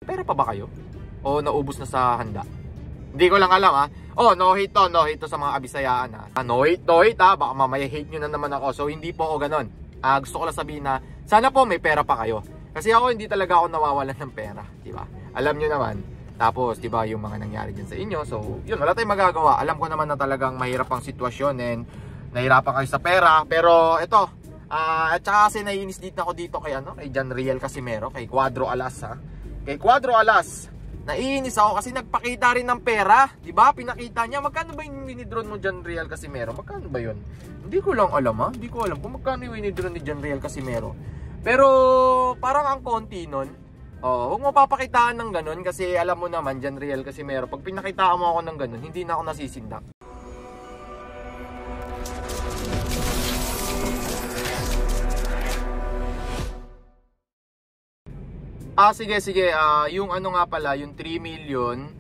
Pera pa ba kayo? O naubos na sa handa? Hindi ko lang alam ha. Oh, no hate to sa mga Abisayaan ha. No hate ha. Baka mamaya hate nyo na naman ako. So hindi po ako ganon. Gusto ko lang sabihin na sana po may pera pa kayo. Kasi ako hindi talaga ako nawawalan ng pera, di ba? Alam nyo naman. Tapos, di ba, yung mga nangyari dyan sa inyo. So, yun, wala tayong magagawa. Alam ko naman na talagang mahirap ang sitwasyon and nahirapan kayo sa pera. Pero ito, at saka kasi naiinis dito ako dito kay kay John Riel Casimero, kay Cuadro Alas ha. Kay Cuadro Alas, naiinis ako kasi nagpakita rin ng pera, 'di ba? Pinakita niya magkano ba yung winidraw mo John Riel Casimero? Magkano ba 'yon? Hindi ko lang alam ha. Hindi ko alam kung magkano yung winidraw ni John Riel Casimero. Pero parang ang konti nun. Huwag mo papakitaan ng ganun kasi alam mo naman John Riel Casimero, pag pinakitaan mo ako ng ganun, hindi na ako nasisindak. Sige. Yung nga pala, yung 3 million,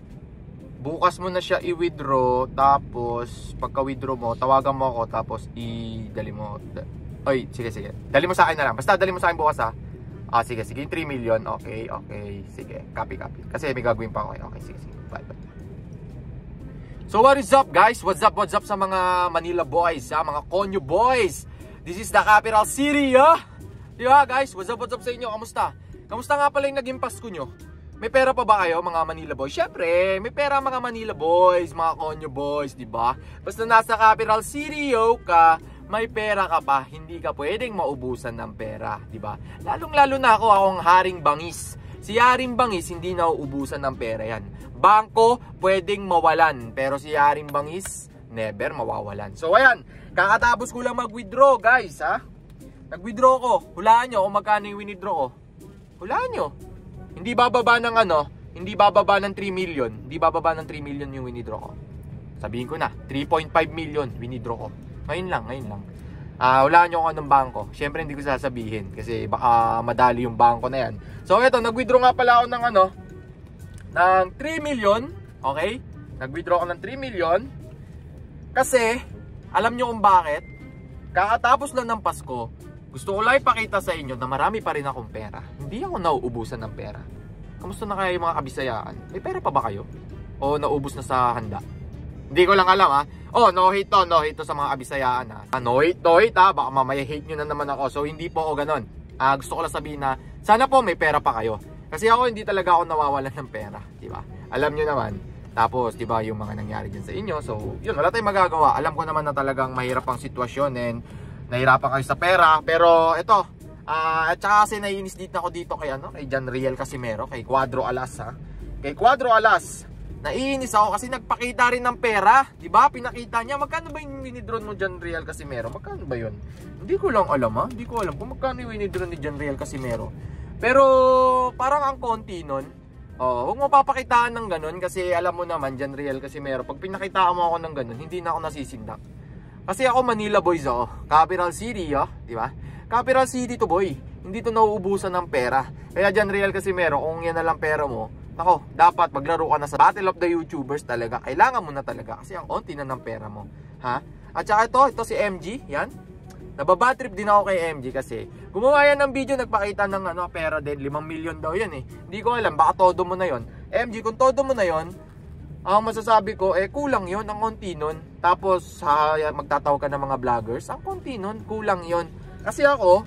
bukas mo na siya i-withdraw. Tapos, pagka-withdraw mo, tawagan mo ako. Tapos, i-dali mo. Oy, sige. Dali mo sa akin na lang. Basta, dali mo sa akin bukas ha. Sige. Yung 3 million. Okay. Sige. Copy. Kasi may gagawin pa ako. Okay, sige. Bye. So, what is up, guys? What's up sa mga Manila boys, ha? Mga Konyo boys. This is the capital city, ha? Diba, guys? What's up sa inyo? Kamusta nga pala yung naging Pasko nyo? May pera pa ba kayo mga Manila boys? Syempre, may pera mga Manila boys, mga Konyo boys, diba? Basta nasa capital city ka, may pera ka pa, hindi ka pwedeng maubusan ng pera, diba? Lalong-lalo na akong Haring Bangis. Si Haring Bangis, hindi nauubusan ng pera yan. Bangko, pwedeng mawalan, pero si Haring Bangis, never mawawalan. So, ayan, kakatapos ko lang mag-withdraw, guys, ha? Nag-withdraw ko, hulaan nyo kung magkano yung winidraw ko. Hulaan nyo. Hindi bababa ng hindi bababa ng 3 million. Hindi bababa ng 3 million yung winidraw ko. Sabihin ko na, 3.5 million winidraw ko. Ngayon lang. Hulaan nyo kung anong bangko. Siyempre hindi ko sasabihin kasi baka madali yung bangko na yan. So eto, nag-withdraw nga pala ako ng ng 3 million. Okay? Nag-withdraw ako ng 3 million. Kasi, alam nyo kung bakit? Kakatapos lang ng Pasko, gusto ko lang ipakita sa inyo na marami pa rin akong pera. Hindi ako nauubusan ng pera. Kamusta na kaya yung mga Kabisayaan? May pera pa ba kayo? O naubos na sa handa? Hindi ko lang alam ha. No hate to sa mga Kabisayaan ha. No hate ha. Baka mamaya hate nyo na naman ako. So hindi po ako ganun. Gusto ko lang sabihin na sana po may pera pa kayo. Kasi ako hindi talaga ako nawawalan ng pera. Diba? Alam nyo naman. Tapos diba yung mga nangyari dyan sa inyo. So yun, wala tayong magagawa. Alam ko naman na talagang mahirap ang sitwasyon and nahirapan kayo sa pera. Pero ito, at saka kasi naiinis dito ako dito kay kay John Riel Casimero, kay Cuadro Alas ha. Kay Cuadro Alas, naiinis ako kasi nagpakita rin ng pera, 'di ba? Pinakita niya magkano ba yung winidraw mo John Riel Casimero? Magkano ba 'yon? Hindi ko lang alam ha. Hindi ko alam kung magkano yung winidraw ni John Riel Casimero. Pero parang ang konti nun. Huwag mo papakitaan ng ganun kasi alam mo naman John Riel Casimero, pag pinakitaan mo ako ng ganun, hindi na ako nasisindak. Kasi ako Manila boys ako, capital city di ba? Capital city to boy, hindi to nauubusan ng pera. Kaya John Riel Casimero, kung yan na lang pera mo, nako, dapat maglaro ka na sa Battle of the YouTubers talaga. Kailangan mo na talaga kasi ang onti na ng pera mo, ha? At saka ito si MG, yan. Nababatrip din ako kay MG kasi gumawa yan ng video, nagpakita ng pera din, 5 million daw yan eh. Hindi ko alam, baka todo mo na yon. MG, kung todo mo na yon, ang masasabi ko, kulang yon, ang konti nun. Tapos, magtatawag ka ng mga vloggers, ang konti nun, kulang yon. Kasi ako,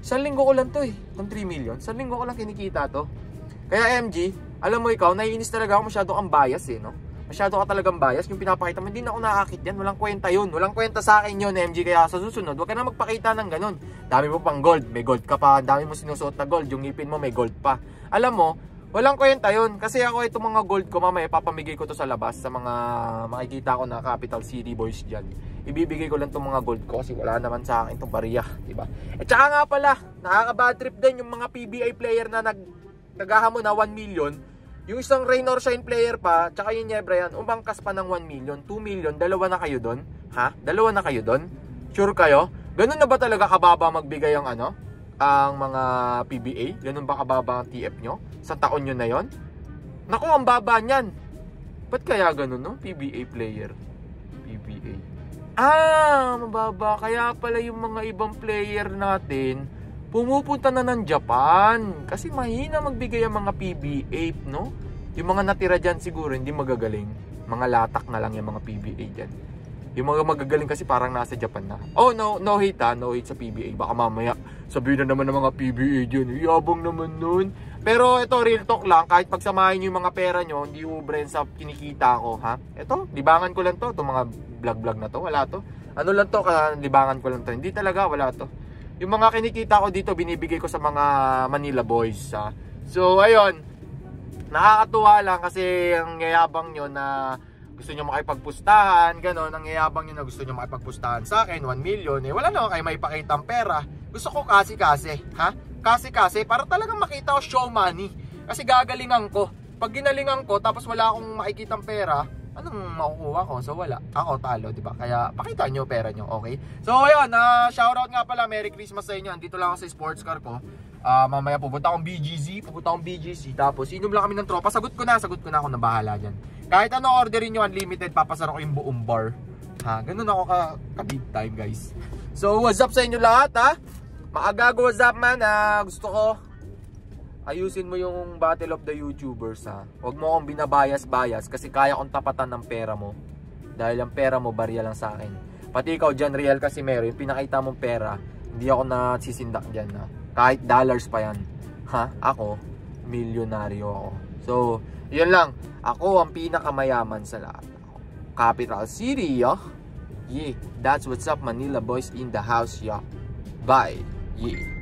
1 linggo ko lang to ng 3 million. 1 linggo ko lang kinikita to. Kaya MG, alam mo ikaw, naiinis talaga ako, masyado kang bias no? Masyado ka talagang bias, yung pinapakita mo, hindi na ako nakakit yan, walang kwenta yun. Walang kwenta sa akin yun, MG, kaya sa susunod, huwag ka na magpakita ng ganun. Dami mo pang gold, may gold ka pa, dami mo sinusuot na gold, yung ngipin mo may gold pa. Alam mo, walang kwenta yun. Kasi ako itong mga gold ko mamaya papamigay ko to sa labas sa mga makikita ko na capital city boys dyan. Ibibigay ko lang itong mga gold ko kasi wala naman sa akin itong bariya, diba? At saka nga pala, nakaka-bad trip din yung mga PBA player na naghahamon na 1 million. Yung isang rain or shine player pa, tsaka yung Niebra yan, umangkas pa ng 1 million, 2 million, dalawa na kayo doon. Ha? Dalawa na kayo doon? Sure kayo? Ganun na ba talaga kababa magbigay ang ang mga PBA? Ganun ba kababa ang TF nyo? Sa taon nyo na yon? Naku, ang baba nyan. Ba't kaya ganun, no? PBA player. PBA. Mababa. Kaya pala yung mga ibang player natin, pumupunta na ng Japan. Kasi mahina magbigay ang mga PBA, no? Yung mga natira dyan siguro hindi magagaling. Mga latak na lang yung mga PBA dyan. Yung mga magagaling kasi parang nasa Japan na. Oh, no hate ha, no hate sa PBA. Baka mamaya sabihin na naman ng mga PBA dyan, yabang naman nun. Pero ito, real talk lang, kahit pagsamahin nyo yung mga pera nyo, hindi ubren sa kinikita ko, ha? Ito, libangan ko lang to, itong mga vlog na to, wala to. Ano lang to, libangan ko lang to, hindi talaga, wala to. Yung mga kinikita ko dito, binibigay ko sa mga Manila boys, ha? So, ayun, nakakatuwa lang kasi ang yayabang nyo na gusto nyo makipagpustahan, gano'n, ang yayabang nyo na gusto nyo makipagpustahan sa akin, 1 million, eh wala naman kayo maipakita ang pera. Gusto ko kasi, ha? Kasi, para talagang makita ko show money. Kasi gagalingan ko. Pag ginalingan ko, tapos wala akong makikitang pera, anong makukuha ko? So wala. Ako talo, diba? Kaya pakita nyo pera nyo, okay? So ayun, shoutout nga pala, Merry Christmas sa inyo. Andito lang ako sa sports car ko. Mamaya pupunta akong BGC, tapos inom lang kami ng tropa. Sagot ko na ako na bahala dyan. Kahit ano orderin nyo, unlimited, papasara ko yung buong bar. Ha, ganun ako ka big time, guys. So what's up sa inyo lahat, ha? Maagago, what's up, man? Gusto ko ayusin mo yung battle of the YouTubers, ha. Huwag mo akong binabayas-bayas kasi kaya kong tapatan ng pera mo. Dahil ang pera mo barya lang sa akin. Pati ikaw dyan, Real Casimero, yung pinakita mong pera, hindi ako nasisindak dyan, ha. Kahit dollars pa yan, ha. Ako, milyonaryo ako. So, yun lang. Ako ang pinakamayaman sa lahat. Capital City, yo. Yeah, that's what's up, Manila boys in the house, yo. Bye. Yeah.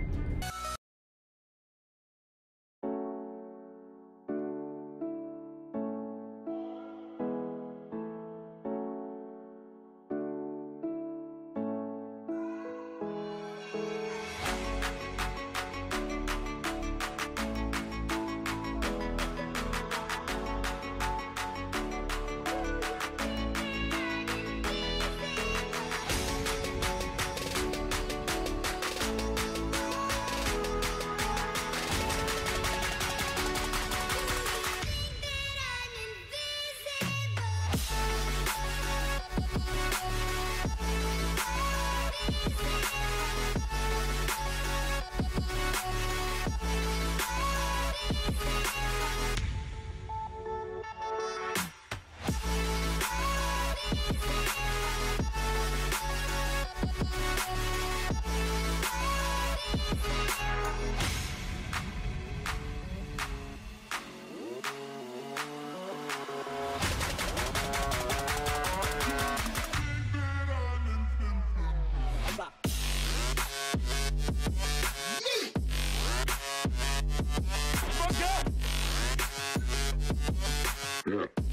Yeah.